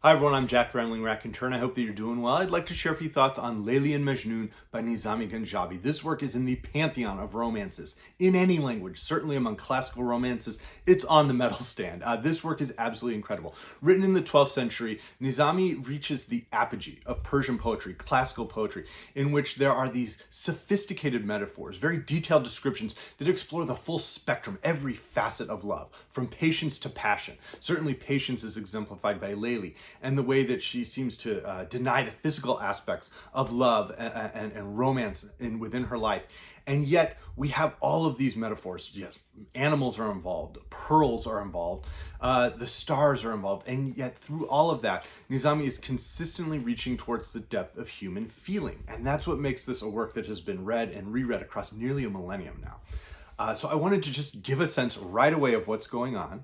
Hi everyone, I'm Jack the Rambling Raconteur, and I hope that you're doing well. I'd like to share a few thoughts on Layli and Majnun by Nizami Ganjavi. This work is in the pantheon of romances. In any language, certainly among classical romances, it's on the medal stand. This work is absolutely incredible. Written in the 12th century, Nizami reaches the apogee of Persian poetry, classical poetry, in which there are these sophisticated metaphors, very detailed descriptions that explore the full spectrum, every facet of love, from patience to passion. Certainly patience is exemplified by Layli, and the way that she seems to deny the physical aspects of love and romance within her life. And yet we have all of these metaphors. Yes, animals are involved, pearls are involved, the stars are involved, and yet through all of that, Nizami is consistently reaching towards the depth of human feeling. And that's what makes this a work that has been read and reread across nearly a millennium now. So I wanted to just give a sense right away of what's going on.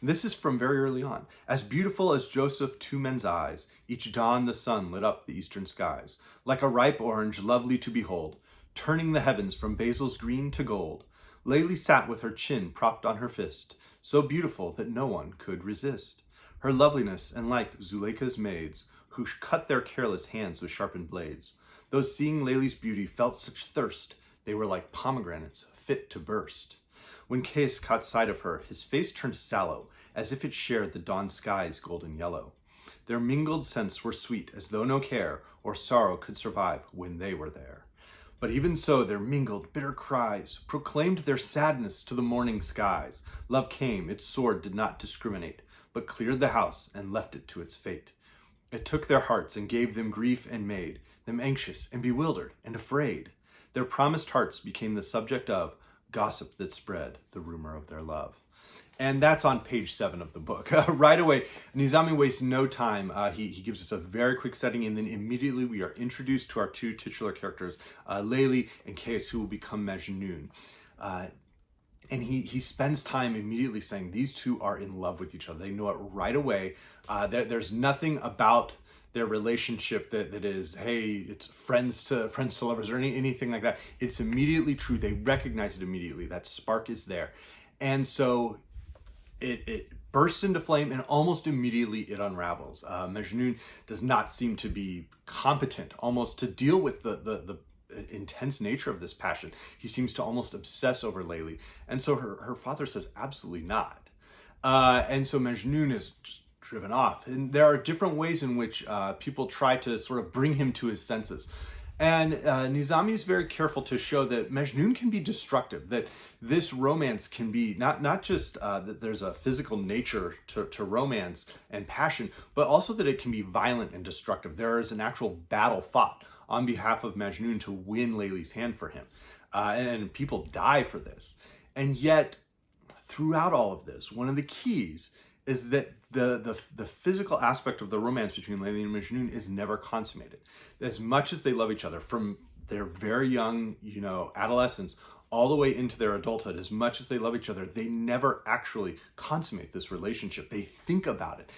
This is from very early on. As beautiful as Joseph to men's eyes, each dawn the sun lit up the eastern skies. Like a ripe orange, lovely to behold, turning the heavens from basil's green to gold. Layli sat with her chin propped on her fist, so beautiful that no one could resist. Her loveliness, and like Zuleika's maids, who cut their careless hands with sharpened blades. Those seeing Layli's beauty felt such thirst, they were like pomegranates fit to burst. When Caius caught sight of her, his face turned sallow, as if it shared the dawn sky's golden yellow. Their mingled scents were sweet, as though no care or sorrow could survive when they were there. But even so, their mingled bitter cries proclaimed their sadness to the morning skies. Love came, its sword did not discriminate, but cleared the house and left it to its fate. It took their hearts and gave them grief and made them anxious and bewildered and afraid. Their promised hearts became the subject of gossip that spread the rumor of their love. And that's on page 7 of the book. Right away, Nizami wastes no time. He gives us a very quick setting, and then immediately we are introduced to our two titular characters, Layli and Caius, who will become Majnun. And he spends time immediately saying these two are in love with each other. They know it right away. There's nothing about their relationship that is, hey, it's friends to lovers or anything like that. It's immediately true. They recognize it immediately. That spark is there. And so it bursts into flame, and almost immediately it unravels. Majnun does not seem to be competent almost to deal with the intense nature of this passion. He seems to almost obsess over Layli. And so her father says, absolutely not. And so Majnun is just driven off. And there are different ways in which people try to sort of bring him to his senses. And Nizami is very careful to show that Majnun can be destructive, that this romance can be not just that there's a physical nature to romance and passion, but also that it can be violent and destructive. There is an actual battle fought on behalf of Majnun to win Layli's hand for him. And people die for this. And yet, throughout all of this, one of the keys is that the physical aspect of the romance between Layli and Majnun is never consummated. As much as they love each other from their very young, adolescence all the way into their adulthood, as much as they love each other, they never actually consummate this relationship. They think about it.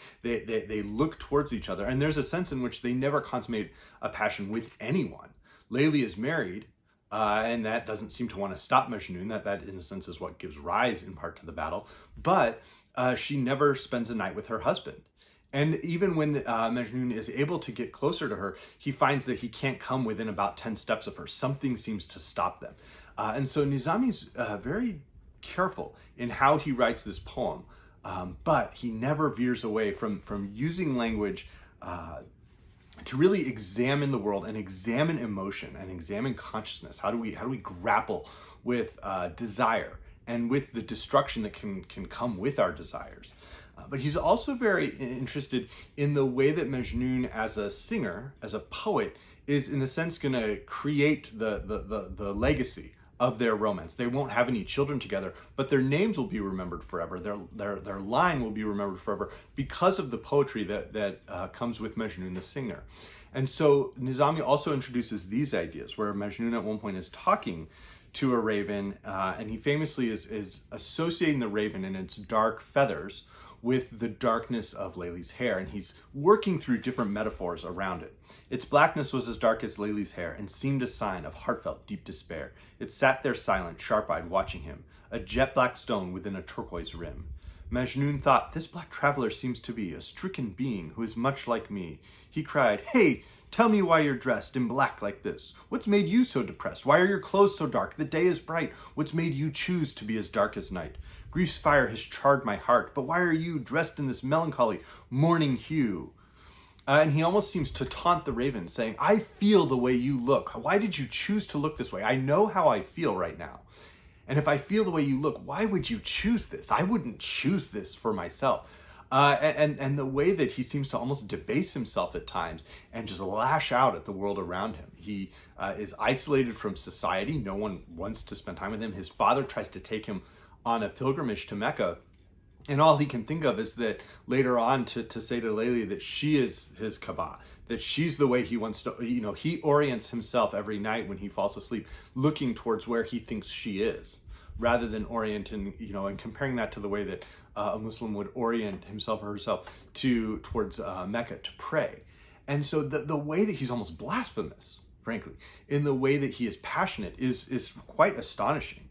They look towards each other. And there's a sense in which they never consummate a passion with anyone. Layli is married, and that doesn't seem to want to stop Majnun. That in a sense is what gives rise in part to the battle. But she never spends a night with her husband. And even when Majnun is able to get closer to her, he finds that he can't come within about 10 steps of her. Something seems to stop them. And so Nizami's very careful in how he writes this poem, but he never veers away from using language to really examine the world and examine emotion and examine consciousness. How do we grapple with desire and with the destruction that can come with our desires? But he's also very interested in the way that Majnun, as a singer, as a poet, is in a sense going to create the legacy of their romance. They won't have any children together, but their names will be remembered forever. Their line will be remembered forever because of the poetry that comes with Majnun the singer. And so Nizami also introduces these ideas, where Majnun at one point is talking to a raven, and he famously is associating the raven and its dark feathers with the darkness of Layli's hair, and he's working through different metaphors around it. Its blackness was as dark as Layli's hair, and seemed a sign of heartfelt deep despair. It sat there silent, sharp-eyed, watching him, a jet-black stone within a turquoise rim. Majnun thought, "This black traveler seems to be a stricken being who is much like me." He cried, "Hey, tell me why you're dressed in black like this. What's made you so depressed? Why are your clothes so dark? The day is bright. What's made you choose to be as dark as night? Grief's fire has charred my heart, but why are you dressed in this melancholy mourning hue?" And he almost seems to taunt the raven, saying, "I feel the way you look. Why did you choose to look this way? I know how I feel right now. And if I feel the way you look, why would you choose this? I wouldn't choose this for myself." And the way that he seems to almost debase himself at times and just lash out at the world around him. He is isolated from society. No one wants to spend time with him. His father tries to take him on a pilgrimage to Mecca. And all he can think of is that later on to say to Layli that she is his Kaaba, that she's the way he wants to, he orients himself every night when he falls asleep, looking towards where he thinks she is, rather than orienting, and comparing that to the way that a Muslim would orient himself or herself towards Mecca to pray. And so the way that he's almost blasphemous, frankly, in the way that he is passionate is quite astonishing.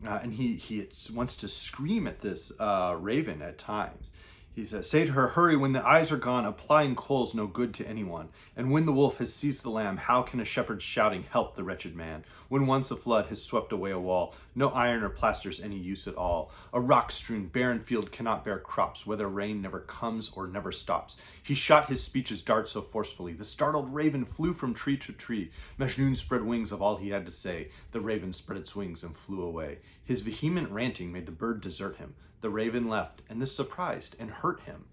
And he wants to scream at this raven at times. He says, "Say to her, hurry, when the eyes are gone, applying coals no good to anyone. And when the wolf has seized the lamb, how can a shepherd shouting help the wretched man? When once a flood has swept away a wall, no iron or plasters any use at all. A rock-strewn, barren field cannot bear crops, whether rain never comes or never stops." He shot his speech's dart so forcefully. The startled raven flew from tree to tree. Majnun spread wings of all he had to say. The raven spread its wings and flew away. His vehement ranting made the bird desert him. The raven left, and this surprised and hurt him.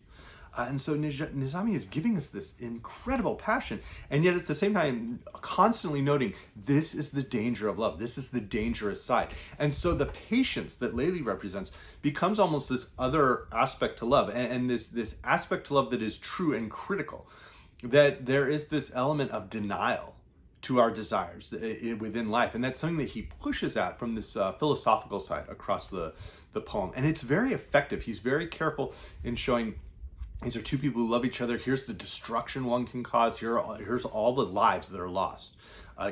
And so Nizami is giving us this incredible passion, and yet at the same time constantly noting this is the danger of love. This is the dangerous side. And so the patience that Layli represents becomes almost this other aspect to love, and this aspect to love that is true and critical, that there is this element of denial to our desires within life. And that's something that he pushes at from this philosophical side across the poem. And it's very effective. He's very careful in showing these are two people who love each other. Here's the destruction one can cause. Here's all the lives that are lost.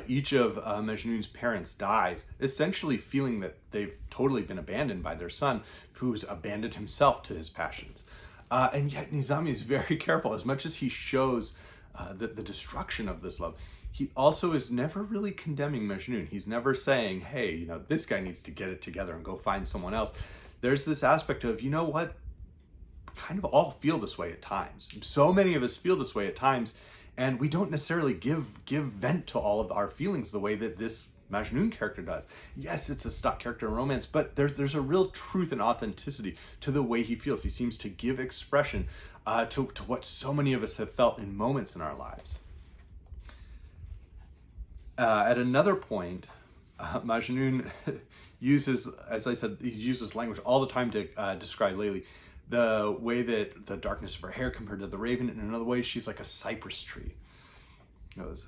Each of Majnun's parents dies, essentially feeling that they've totally been abandoned by their son, who's abandoned himself to his passions. And yet Nizami is very careful. As much as he shows the destruction of this love, he also is never really condemning Majnun. He's never saying, hey, this guy needs to get it together and go find someone else. There's this aspect of, what? Kind of all feel this way at times. So many of us feel this way at times, and we don't necessarily give vent to all of our feelings the way that this Majnun character does. Yes, it's a stock character in romance, but there's a real truth and authenticity to the way he feels. He seems to give expression to what so many of us have felt in moments in our lives. At another point, Majnun uses, as I said, he uses language all the time to describe Layli. The way that the darkness of her hair compared to the raven, in another way, she's like a cypress tree. He goes,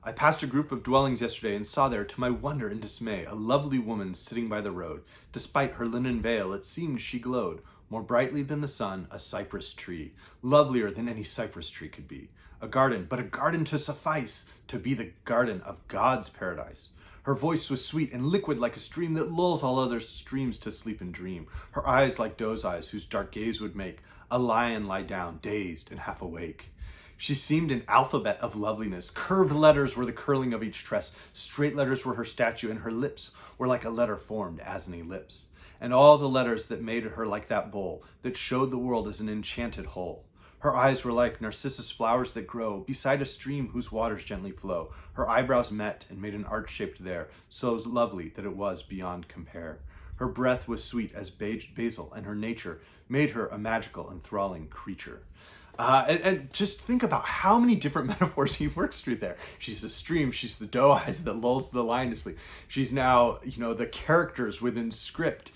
"I passed a group of dwellings yesterday and saw there, to my wonder and dismay, a lovely woman sitting by the road. Despite her linen veil, it seemed she glowed more brightly than the sun, a cypress tree, lovelier than any cypress tree could be. A garden, but a garden to suffice, to be the garden of God's paradise. Her voice was sweet and liquid like a stream that lulls all other streams to sleep and dream. Her eyes like doe's eyes, whose dark gaze would make a lion lie down, dazed and half awake. She seemed an alphabet of loveliness. Curved letters were the curling of each tress. Straight letters were her statue, and her lips were like a letter formed as an ellipse. And all the letters that made her like that bowl, that showed the world as an enchanted whole. Her eyes were like narcissus flowers that grow beside a stream whose waters gently flow. Her eyebrows met and made an arch shaped there, so lovely that it was beyond compare. Her breath was sweet as basil, and her nature made her a magical, enthralling creature." And just think about how many different metaphors he works through there. She's the stream, she's the doe eyes that lulls the lion to sleep. She's now, the characters within script.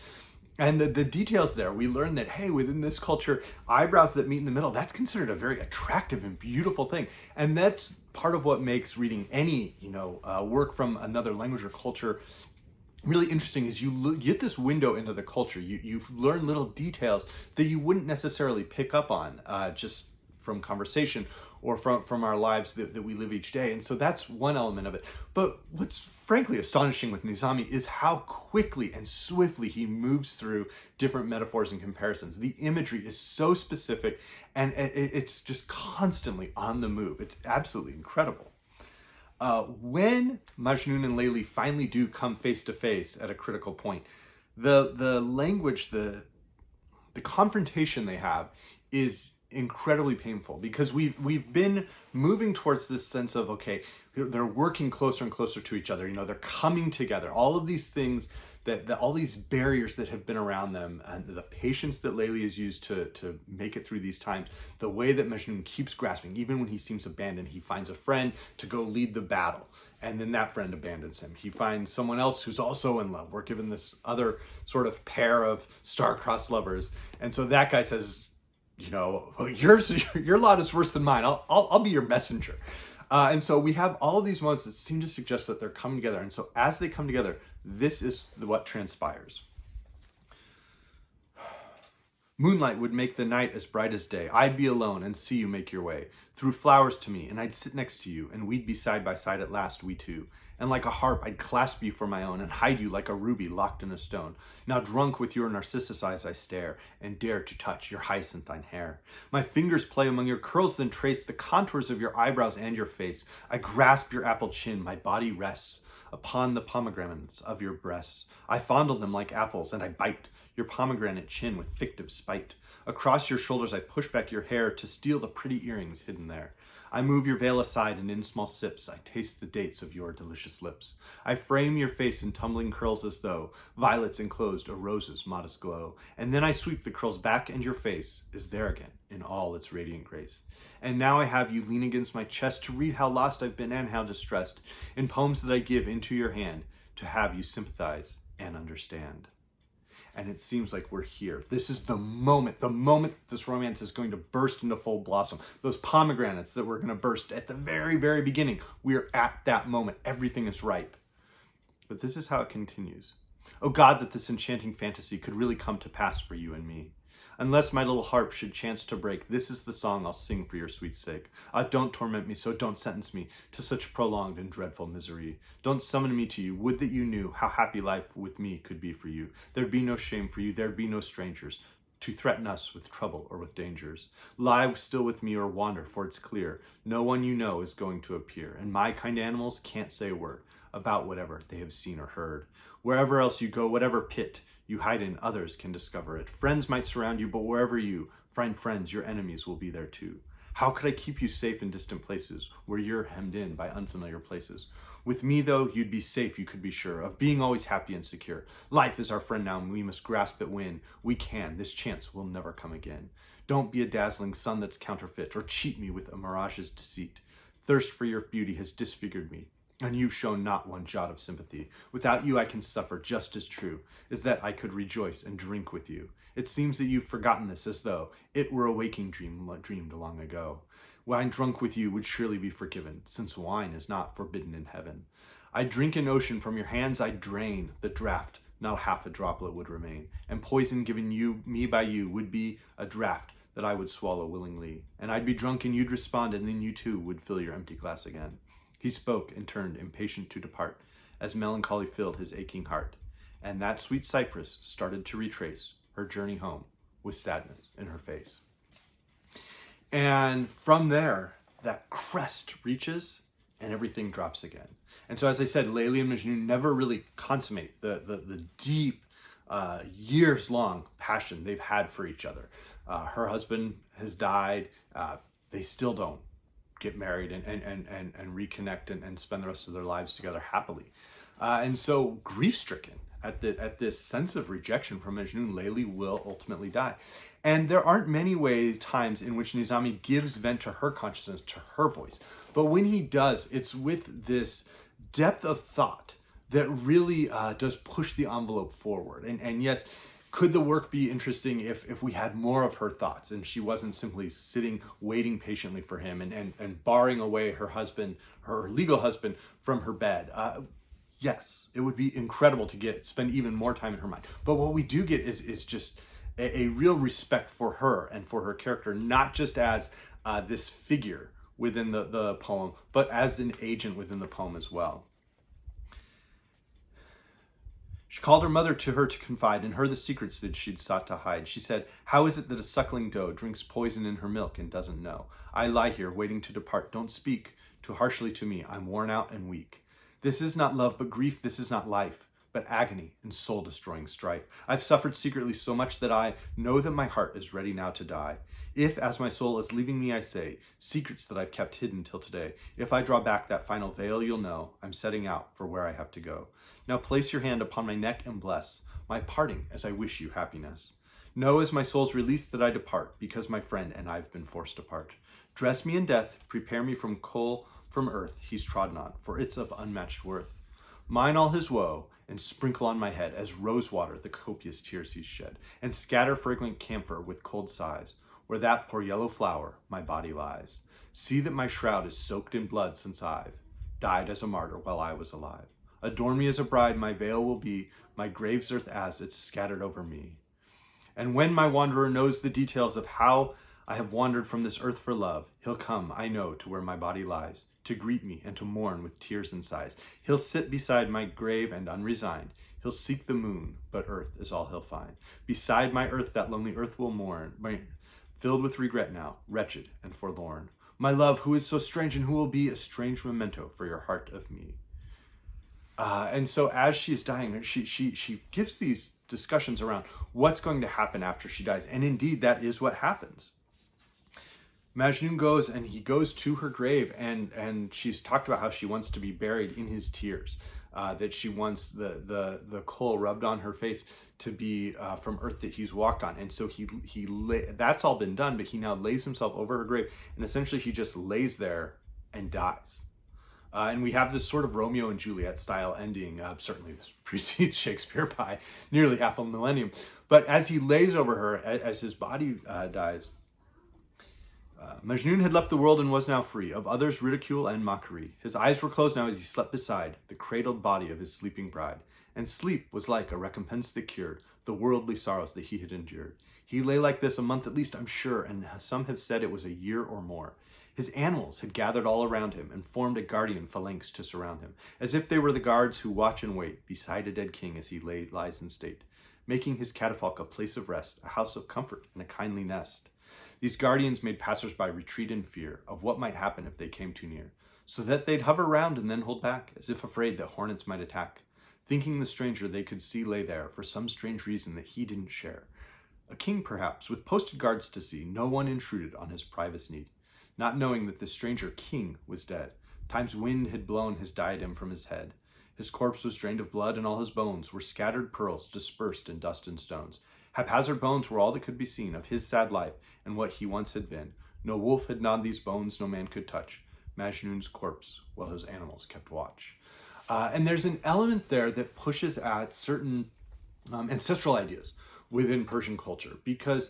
And the details there, we learn that, hey, within this culture, eyebrows that meet in the middle, that's considered a very attractive and beautiful thing. And that's part of what makes reading any, work from another language or culture really interesting, is you get this window into the culture. You learn little details that you wouldn't necessarily pick up on just from conversation or from our lives that we live each day. And so that's one element of it. But what's frankly astonishing with Nizami is how quickly and swiftly he moves through different metaphors and comparisons. The imagery is so specific, and it's just constantly on the move. It's absolutely incredible. When Majnun and Layli finally do come face to face at a critical point, the language, the confrontation they have is incredibly painful, because we've been moving towards this sense of, okay, they're working closer and closer to each other, they're coming together, all of these things that all these barriers that have been around them, and the patience that Layli has used to make it through these times, the way that Majnun keeps grasping, even when he seems abandoned. He finds a friend to go lead the battle, and then that friend abandons him. He finds someone else who's also in love. We're given this other sort of pair of star-crossed lovers, and so that guy says, your lot is worse than mine. I'll be your messenger. And so we have all of these moments that seem to suggest that they're coming together. And so as they come together, this is what transpires. Moonlight would make the night as bright as day. I'd be alone and see you make your way through flowers to me, and I'd sit next to you, and we'd be side by side at last, we two. And like a harp, I'd clasp you for my own and hide you like a ruby locked in a stone. Now drunk with your narcissus eyes I stare and dare to touch your hyacinthine hair. My fingers play among your curls, then trace the contours of your eyebrows and your face. I grasp your apple chin, my body rests upon the pomegranates of your breasts. I fondle them like apples, and I bite your pomegranate chin with fictive spite. Across your shoulders I push back your hair to steal the pretty earrings hidden there. I move your veil aside, and in small sips I taste the dates of your delicious lips. I frame your face in tumbling curls as though violets enclosed a rose's modest glow. And then I sweep the curls back, and your face is there again in all its radiant grace. And now I have you lean against my chest to read how lost I've been and how distressed, in poems that I give into your hand to have you sympathize and understand. And it seems like we're here. This is the moment that this romance is going to burst into full blossom. Those pomegranates that were going to burst at the very, very beginning, we're at that moment. Everything is ripe. But this is how it continues. Oh God, that this enchanting fantasy could really come to pass for you and me. Unless my little harp should chance to break, this is the song I'll sing for your sweet sake. Don't torment me so, don't sentence me to such prolonged and dreadful misery. Don't summon me to you, would that you knew how happy life with me could be for you. There'd be no shame for you, there'd be no strangers to threaten us with trouble or with dangers. Lie still with me or wander, for it's clear no one you know is going to appear, and my kind animals can't say a word about whatever they have seen or heard. Wherever else you go, whatever pit you hide in, others can discover it. Friends might surround you, but wherever you find friends, your enemies will be there too. How could I keep you safe in distant places where you're hemmed in by unfamiliar places? With me, though, you'd be safe, you could be sure, of being always happy and secure. Life is our friend now, and we must grasp it when we can. This chance will never come again. Don't be a dazzling sun that's counterfeit, or cheat me with a mirage's deceit. Thirst for your beauty has disfigured me, and you've shown not one jot of sympathy. Without you I can suffer, just as true as that I could rejoice and drink with you. It seems that you've forgotten this, as though it were a waking dream dreamed long ago. Wine drunk with you would surely be forgiven, since wine is not forbidden in heaven. I'd drink an ocean from your hands, I'd drain the draught, not half a droplet would remain. And poison given me by you would be a draught that I would swallow willingly. And I'd be drunk and you'd respond, and then you too would fill your empty glass again. He spoke and turned impatient to depart, as melancholy filled his aching heart. And that sweet cypress started to retrace her journey home with sadness in her face. And from there, that crest reaches and everything drops again. And so, as I said, Layli and Majnun never really consummate the deep, years-long passion they've had for each other. Her husband has died. They still don't get married and reconnect and spend the rest of their lives together happily. And so, grief-stricken at this sense of rejection from Majnun, Layli will ultimately die. And there aren't many times in which Nizami gives vent to her consciousness, to her voice. But when he does, it's with this depth of thought that really does push the envelope forward. And yes, could the work be interesting if we had more of her thoughts and she wasn't simply sitting, waiting patiently for him and barring away her husband, her legal husband, from her bed? Yes, it would be incredible to spend even more time in her mind. But what we do get is just a real respect for her and for her character, not just as this figure within the poem, but as an agent within the poem as well. She called her mother to her to confide, in her the secrets that she'd sought to hide. She said, "How is it that a suckling doe drinks poison in her milk and doesn't know? I lie here, waiting to depart. Don't speak too harshly to me. I'm worn out and weak. This is not love, but grief. This is not life, but agony and soul-destroying strife. I've suffered secretly so much that I know that my heart is ready now to die. If, as my soul is leaving me, I say secrets that I've kept hidden till today, if I draw back that final veil, you'll know I'm setting out for where I have to go. Now place your hand upon my neck and bless my parting as I wish you happiness. Know as my soul's released that I depart, because my friend and I've been forced apart. Dress me in death, prepare me from coal from earth he's trodden on, for it's of unmatched worth. Mine all his woe, and sprinkle on my head as rose water the copious tears he's shed, and scatter fragrant camphor with cold sighs, where that poor yellow flower my body lies. See that my shroud is soaked in blood, since I've died as a martyr while I was alive. Adorn me as a bride, my veil will be my grave's earth as it's scattered over me. And when my wanderer knows the details of how I have wandered from this earth for love, he'll come, I know, to where my body lies, to greet me and to mourn with tears and sighs. He'll sit beside my grave and unresigned. He'll seek the moon, but earth is all he'll find. Beside my earth, that lonely earth will mourn, filled with regret now, wretched and forlorn. My love, who is so strange and who will be a strange memento for your heart of me. And so as she's dying, she gives these discussions around what's going to happen after she dies. And indeed, that is what happens. Majnun goes and he goes to her grave, and she's talked about how she wants to be buried in his tears, that she wants the coal rubbed on her face to be from earth that he's walked on. And so that's all been done, but he now lays himself over her grave, and essentially he just lays there and dies. And we have this sort of Romeo and Juliet style ending. Certainly this precedes Shakespeare by nearly half a millennium. But as he lays over her, as his body dies, Majnun had left the world and was now free of others' ridicule and mockery. His eyes were closed now as he slept beside the cradled body of his sleeping bride. And sleep was like a recompense that cured the worldly sorrows that he had endured. He lay like this a month at least, I'm sure, and some have said it was a year or more. His animals had gathered all around him and formed a guardian phalanx to surround him, as if they were the guards who watch and wait beside a dead king as he lies in state, making his catafalque a place of rest, a house of comfort, and a kindly nest. These guardians made passers-by retreat in fear of what might happen if they came too near, so that they'd hover round and then hold back, as if afraid that hornets might attack, thinking the stranger they could see lay there for some strange reason that he didn't share. A king, perhaps, with posted guards to see, no one intruded on his privacy, not knowing that the stranger king was dead. Time's wind had blown his diadem from his head. His corpse was drained of blood, and all his bones were scattered pearls dispersed in dust and stones. Haphazard bones were all that could be seen of his sad life and what he once had been. No wolf had gnawed these bones, no man could touch Majnun's corpse while his animals kept watch. And there's an element there that pushes at certain ancestral ideas within Persian culture, because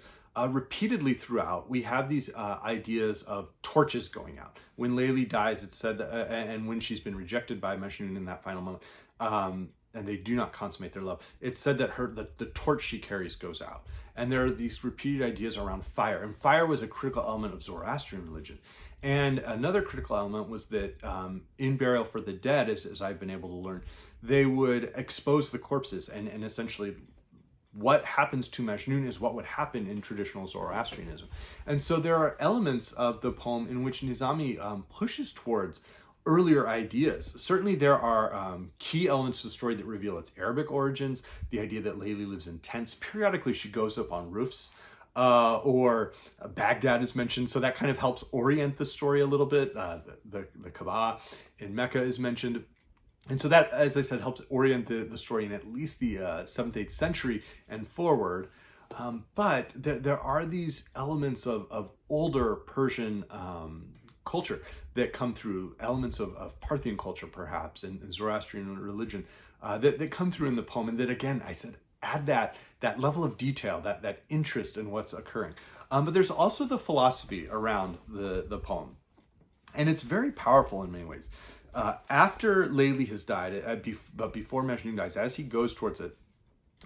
repeatedly throughout, we have these ideas of torches going out. When Layli dies, it's said that, and when she's been rejected by Majnun in that final moment, and they do not consummate their love, it's said that the torch she carries goes out. And there are these repeated ideas around fire. And fire was a critical element of Zoroastrian religion. And another critical element was that in burial for the dead, as I've been able to learn, they would expose the corpses, and essentially what happens to Majnun is what would happen in traditional Zoroastrianism. And so there are elements of the poem in which Nizami pushes towards earlier ideas. Certainly there are key elements to the story that reveal its Arabic origins, the idea that Layli lives in tents. Periodically she goes up on roofs, or Baghdad is mentioned, so that kind of helps orient the story a little bit. The Kaaba in Mecca is mentioned. And so that, as I said, helps orient the story in at least the 7th, 8th century and forward. But there are these elements of older Persian culture that come through, elements of Parthian culture perhaps, and Zoroastrian religion, that come through in the poem, and that, again, I said, add that level of detail, that interest in what's occurring. But there's also the philosophy around the poem, and it's very powerful in many ways. After Layli has died, but before Majnun dies, as he goes towards it,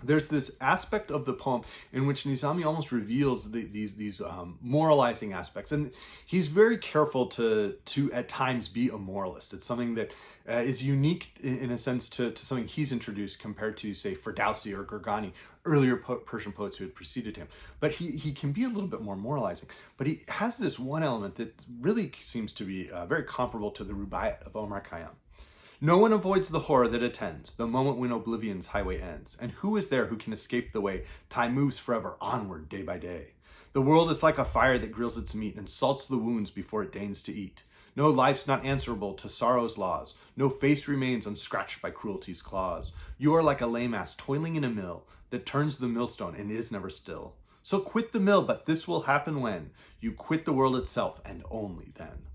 there's this aspect of the poem in which Nizami almost reveals these moralizing aspects, and he's very careful to at times be a moralist. It's something that is unique in a sense to something he's introduced compared to, say, Ferdowsi or Gorgani, earlier Persian poets who had preceded him. But he can be a little bit more moralizing. But he has this one element that really seems to be very comparable to the Rubaiyat of Omar Khayyam. No one avoids the horror that attends the moment when oblivion's highway ends. And who is there who can escape the way time moves forever onward day by day? The world is like a fire that grills its meat and salts the wounds before it deigns to eat. No life's not answerable to sorrow's laws. No face remains unscratched by cruelty's claws. You are like a lame ass toiling in a mill that turns the millstone and is never still. So quit the mill, but this will happen when you quit the world itself, and only then.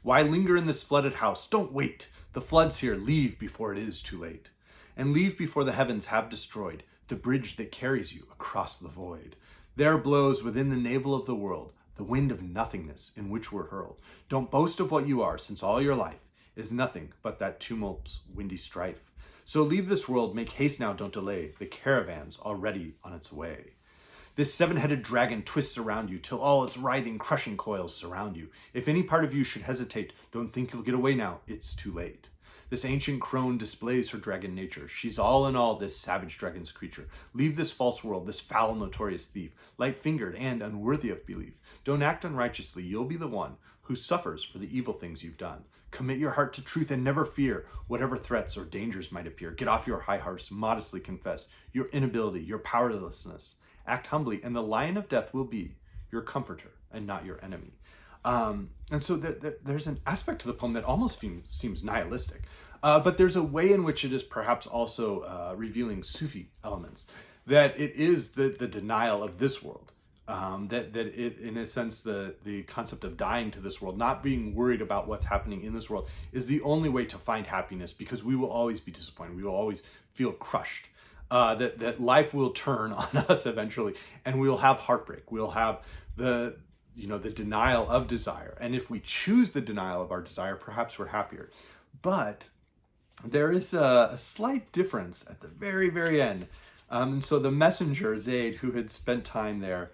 Why linger in this flooded house? Don't wait. The flood's here. Leave before it is too late. And leave before the heavens have destroyed the bridge that carries you across the void. There blows within the navel of the world the wind of nothingness in which we're hurled. Don't boast of what you are, since all your life is nothing but that tumult's windy strife. So leave this world, make haste now, don't delay. The caravan's already on its way. This seven-headed dragon twists around you till all its writhing, crushing coils surround you. If any part of you should hesitate, don't think you'll get away now, it's too late. This ancient crone displays her dragon nature. She's all in all, this savage dragon's creature. Leave this false world, this foul, notorious thief, light-fingered and unworthy of belief. Don't act unrighteously, you'll be the one who suffers for the evil things you've done. Commit your heart to truth and never fear whatever threats or dangers might appear. Get off your high horse, modestly confess your inability, your powerlessness. Act humbly, and the lion of death will be your comforter and not your enemy. And so there's an aspect to the poem that almost seems nihilistic, but there's a way in which it is perhaps also revealing Sufi elements, that it is the denial of this world, that it, in a sense, the concept of dying to this world, not being worried about what's happening in this world, is the only way to find happiness, because we will always be disappointed. We will always feel crushed. That life will turn on us eventually, and we'll have heartbreak. We'll have the denial of desire. And if we choose the denial of our desire, perhaps we're happier. But there is a slight difference at the very, very end. And so the messenger, Zayd, who had spent time there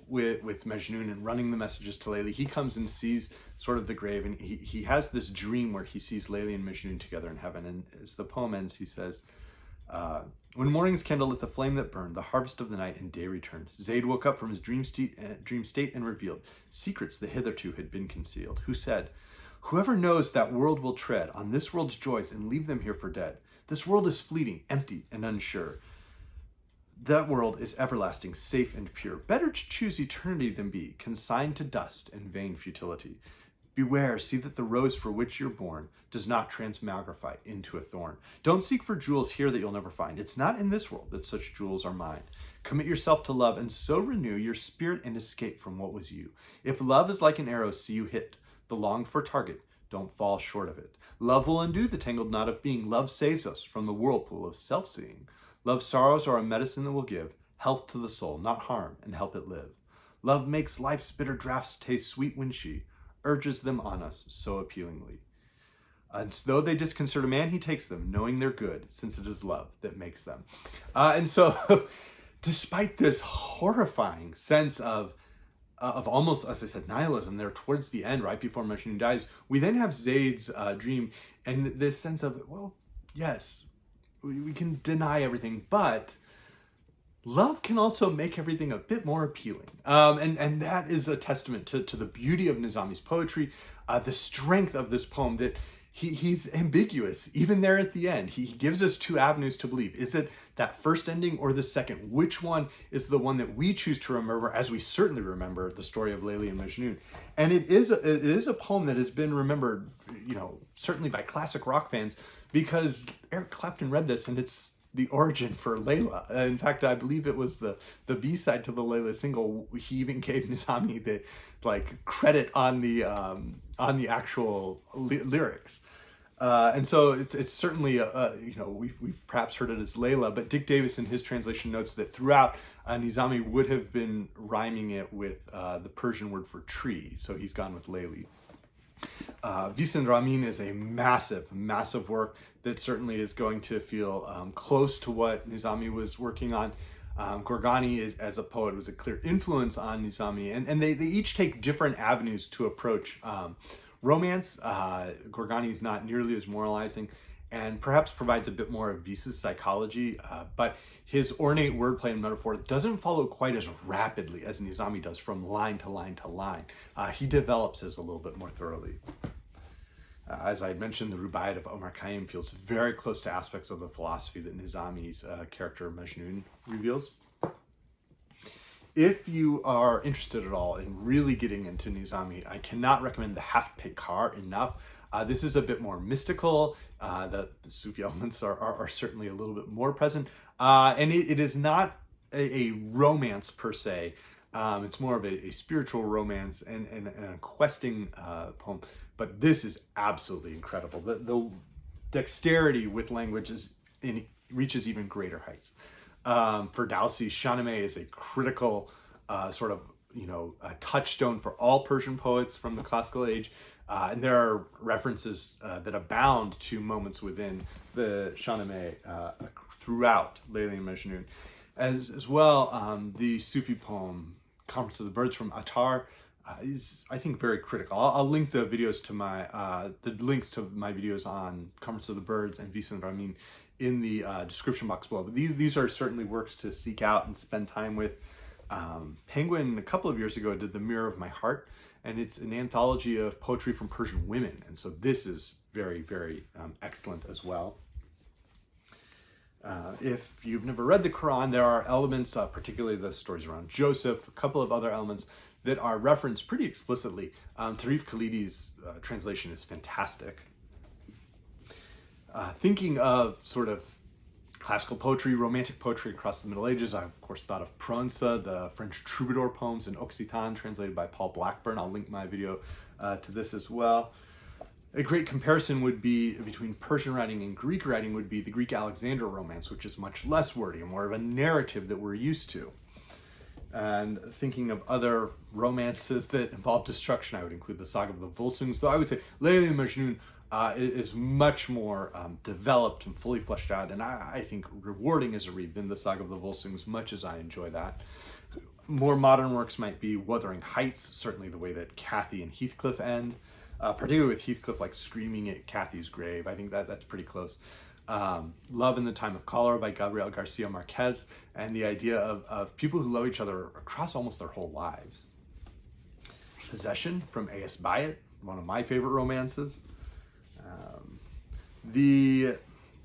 with Majnun and running the messages to Layli, he comes and sees sort of the grave, and he has this dream where he sees Layli and Majnun together in heaven. And as the poem ends, he says, when morning's candle lit the flame that burned, the harvest of the night and day returned. Zayd woke up from his dream state and revealed secrets that hitherto had been concealed. Who said, whoever knows that world will tread on this world's joys and leave them here for dead. This world is fleeting, empty, and unsure. That world is everlasting, safe, and pure. Better to choose eternity than be consigned to dust and vain futility. Beware, see that the rose for which you're born does not transmogrify into a thorn. Don't seek for jewels here that you'll never find. It's not in this world that such jewels are mine. Commit yourself to love and so renew your spirit and escape from what was you. If love is like an arrow, see you hit the longed for target. Don't fall short of it. Love will undo the tangled knot of being. Love saves us from the whirlpool of self-seeing. Love's sorrows are a medicine that will give health to the soul, not harm, and help it live. Love makes life's bitter draughts taste sweet when she urges them on us so appealingly. And though they disconcert a man, he takes them, knowing they're good, since it is love that makes them. And so, despite this horrifying sense of almost, as I said, nihilism there towards the end, right before Majnun dies, we then have Zayd's dream, and this sense of, well, yes, we can deny everything, but love can also make everything a bit more appealing. And that is a testament to the beauty of Nizami's poetry, the strength of this poem, that he's ambiguous, even there at the end. He gives us two avenues to believe. Is it that first ending or the second? Which one is the one that we choose to remember, as we certainly remember the story of Layli and Majnun? And it is a poem that has been remembered, certainly by classic rock fans, because Eric Clapton read this, and it's the origin for Layla. In fact, I believe it was the B-side to the Layla single. He even gave Nizami the credit on the actual lyrics. And so it's certainly we've perhaps heard it as Layla, but Dick Davis in his translation notes that throughout Nizami would have been rhyming it with the Persian word for tree, so he's gone with Layli. Vincent Ramin is a massive work that certainly is going to feel close to what Nizami was working on. Gorgani, as a poet, was a clear influence on Nizami, and they each take different avenues to approach romance. Gorgani is not nearly as moralizing, and perhaps provides a bit more of Visa's psychology, but his ornate wordplay and metaphor doesn't follow quite as rapidly as Nizami does from line to line to line. He develops this a little bit more thoroughly. As I had mentioned, the Rubaiyat of Omar Khayyam feels very close to aspects of the philosophy that Nizami's character Majnun reveals. If you are interested at all in really getting into Nizami, I cannot recommend the Haft Paykar enough. This is a bit more mystical. The Sufi elements are certainly a little bit more present. And it is not a romance per se. It's more of a spiritual romance and a questing poem. But this is absolutely incredible. The dexterity with language reaches even greater heights. Ferdowsi, Shahnameh is a critical sort of, a touchstone for all Persian poets from the classical age. And there are references that abound to moments within the Shahnameh throughout Layli and Majnun. As well, the Sufi poem, Conference of the Birds from Attar, is, I think, very critical. I'll link the videos to the links to my videos on Conference of the Birds and Vincent Ramin in the description box below. But these are certainly works to seek out and spend time with. Penguin, a couple of years ago, did The Mirror of My Heart, and it's an anthology of poetry from Persian women. And so this is very, very excellent as well. If you've never read the Quran, there are elements, particularly the stories around Joseph, a couple of other elements that are referenced pretty explicitly. Tarif Khalidi's translation is fantastic. Thinking of sort of classical poetry, romantic poetry across the Middle Ages, I of course thought of Brontë, the French troubadour poems in Occitan, translated by Paul Blackburn. I'll link my video to this as well. A great comparison would be between Persian writing and Greek writing would be the Greek Alexander romance, which is much less wordy and more of a narrative that we're used to. And thinking of other romances that involve destruction, I would include the Saga of the Volsungs, though I would say Layli and Majnun is much more developed and fully fleshed out, and I think rewarding as a read than the Saga of the Volsungs, much as I enjoy that. More modern works might be Wuthering Heights, certainly the way that Cathy and Heathcliff end, particularly with Heathcliff like screaming at Cathy's grave. I think that's pretty close. Love in the Time of Cholera by Gabriel García Márquez, and the idea of people who love each other across almost their whole lives. Possession from A.S. Byatt, one of my favorite romances. The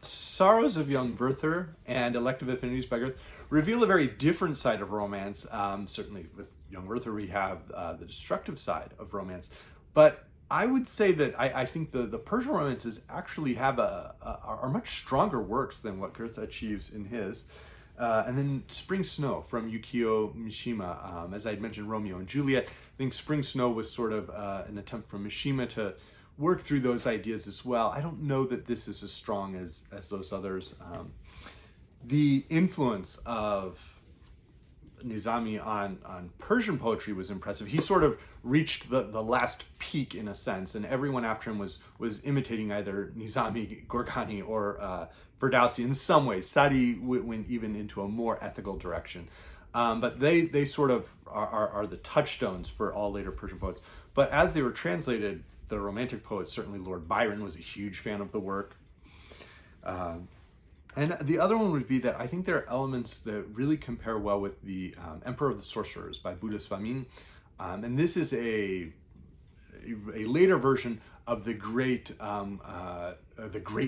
Sorrows of Young Werther and Elective Affinities by Goethe reveal a very different side of romance. Certainly with Young Werther we have the destructive side of romance, but I would say that I think the Persian romances actually are much stronger works than what Goethe achieves in his. And then Spring Snow from Yukio Mishima. As I had mentioned, Romeo and Juliet. I think Spring Snow was sort of an attempt from Mishima to work through those ideas as well. I don't know that this is as strong as those others. The influence of Nizami on Persian poetry was impressive. He sort of reached the last peak in a sense, and everyone after him was imitating either Nizami, Gorgani, or Ferdowsi in some ways. Sadi went even into a more ethical direction. But they sort of are the touchstones for all later Persian poets. But as they were translated, the Romantic poets, certainly Lord Byron was a huge fan of the work. And the other one would be that I think there are elements that really compare well with the Emperor of the Sorcerers by Buddhist Famin. And this is a later version of the great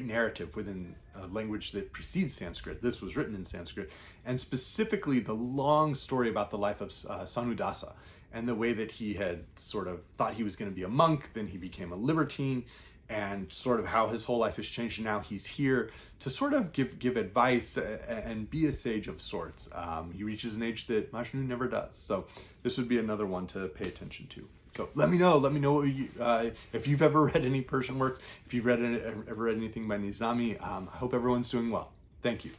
narrative within a language that precedes Sanskrit. This was written in Sanskrit, and specifically the long story about the life of Sanudasa and the way that he had sort of thought he was going to be a monk, then he became a libertine, and sort of how his whole life has changed, and now he's here to sort of give advice and be a sage of sorts. He reaches an age that Majnun never does, so this would be another one to pay attention to. So let me know what if you've ever read any Persian works, if you've ever read anything by Nizami. I hope everyone's doing well. Thank you.